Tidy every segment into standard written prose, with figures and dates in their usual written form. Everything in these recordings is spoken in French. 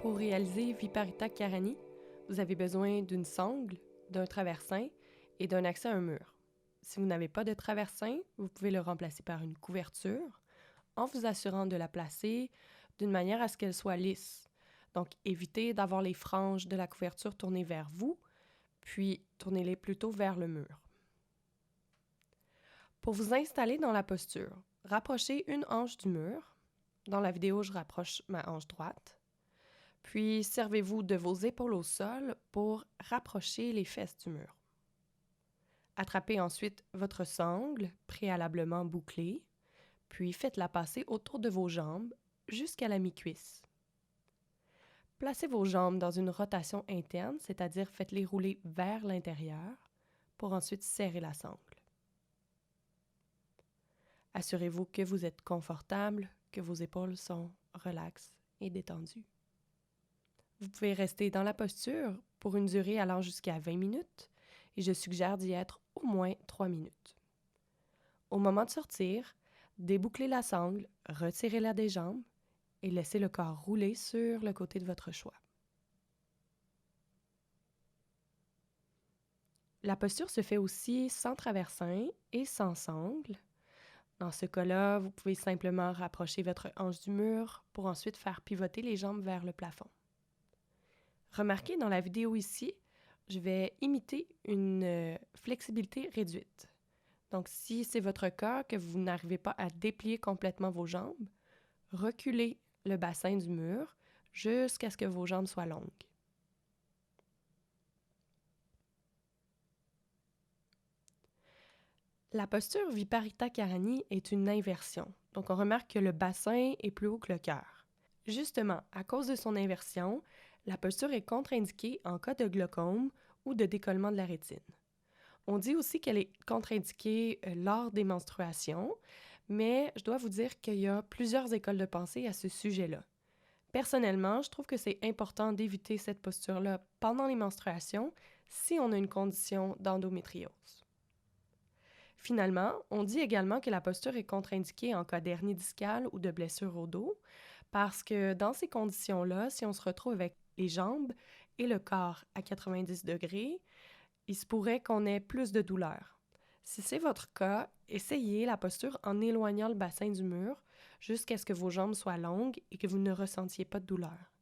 Pour réaliser Viparita Karani, vous avez besoin d'une sangle, d'un traversin et d'un accès à un mur. Si vous n'avez pas de traversin, vous pouvez le remplacer par une couverture en vous assurant de la placer d'une manière à ce qu'elle soit lisse. Donc, évitez d'avoir les franges de la couverture tournées vers vous, puis tournez-les plutôt vers le mur. Pour vous installer dans la posture, rapprochez une hanche du mur. Dans la vidéo, je rapproche ma hanche droite. Puis, servez-vous de vos épaules au sol pour rapprocher les fesses du mur. Attrapez ensuite votre sangle, préalablement bouclée, puis faites-la passer autour de vos jambes jusqu'à la mi-cuisse. Placez vos jambes dans une rotation interne, c'est-à-dire faites-les rouler vers l'intérieur pour ensuite serrer la sangle. Assurez-vous que vous êtes confortable, que vos épaules sont relaxes et détendues. Vous pouvez rester dans la posture pour une durée allant jusqu'à 20 minutes et je suggère d'y être au moins 3 minutes. Au moment de sortir, débouclez la sangle, retirez-la des jambes et laissez le corps rouler sur le côté de votre choix. La posture se fait aussi sans traversin et sans sangle. Dans ce cas-là, vous pouvez simplement rapprocher votre hanche du mur pour ensuite faire pivoter les jambes vers le plafond. Remarquez dans la vidéo ici, je vais imiter une flexibilité réduite. Donc, si c'est votre cas, que vous n'arrivez pas à déplier complètement vos jambes, reculez le bassin du mur jusqu'à ce que vos jambes soient longues. La posture Viparita Karani est une inversion. Donc, on remarque que le bassin est plus haut que le cœur. Justement, à cause de son inversion, la posture est contre-indiquée en cas de glaucome ou de décollement de la rétine. On dit aussi qu'elle est contre-indiquée lors des menstruations, mais je dois vous dire qu'il y a plusieurs écoles de pensée à ce sujet-là. Personnellement, je trouve que c'est important d'éviter cette posture-là pendant les menstruations si on a une condition d'endométriose. Finalement, on dit également que la posture est contre-indiquée en cas d'hernie discale ou de blessure au dos, parce que dans ces conditions-là, si on se retrouve avec les jambes et le corps à 90 degrés, il se pourrait qu'on ait plus de douleur. Si c'est votre cas, essayez la posture en éloignant le bassin du mur jusqu'à ce que vos jambes soient longues et que vous ne ressentiez pas de douleur.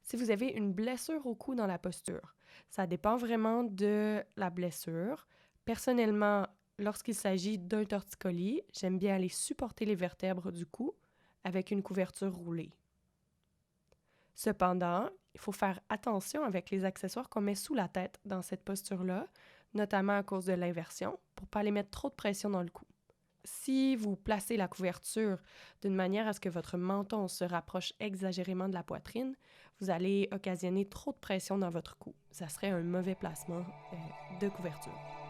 Si vous avez une blessure au cou dans la posture, ça dépend vraiment de la blessure. Personnellement, lorsqu'il s'agit d'un torticolis, j'aime bien aller supporter les vertèbres du cou avec une couverture roulée. Cependant, il faut faire attention avec les accessoires qu'on met sous la tête dans cette posture-là, notamment à cause de l'inversion, pour ne pas aller mettre trop de pression dans le cou. Si vous placez la couverture d'une manière à ce que votre menton se rapproche exagérément de la poitrine, vous allez occasionner trop de pression dans votre cou. Ça serait un mauvais placement de couverture.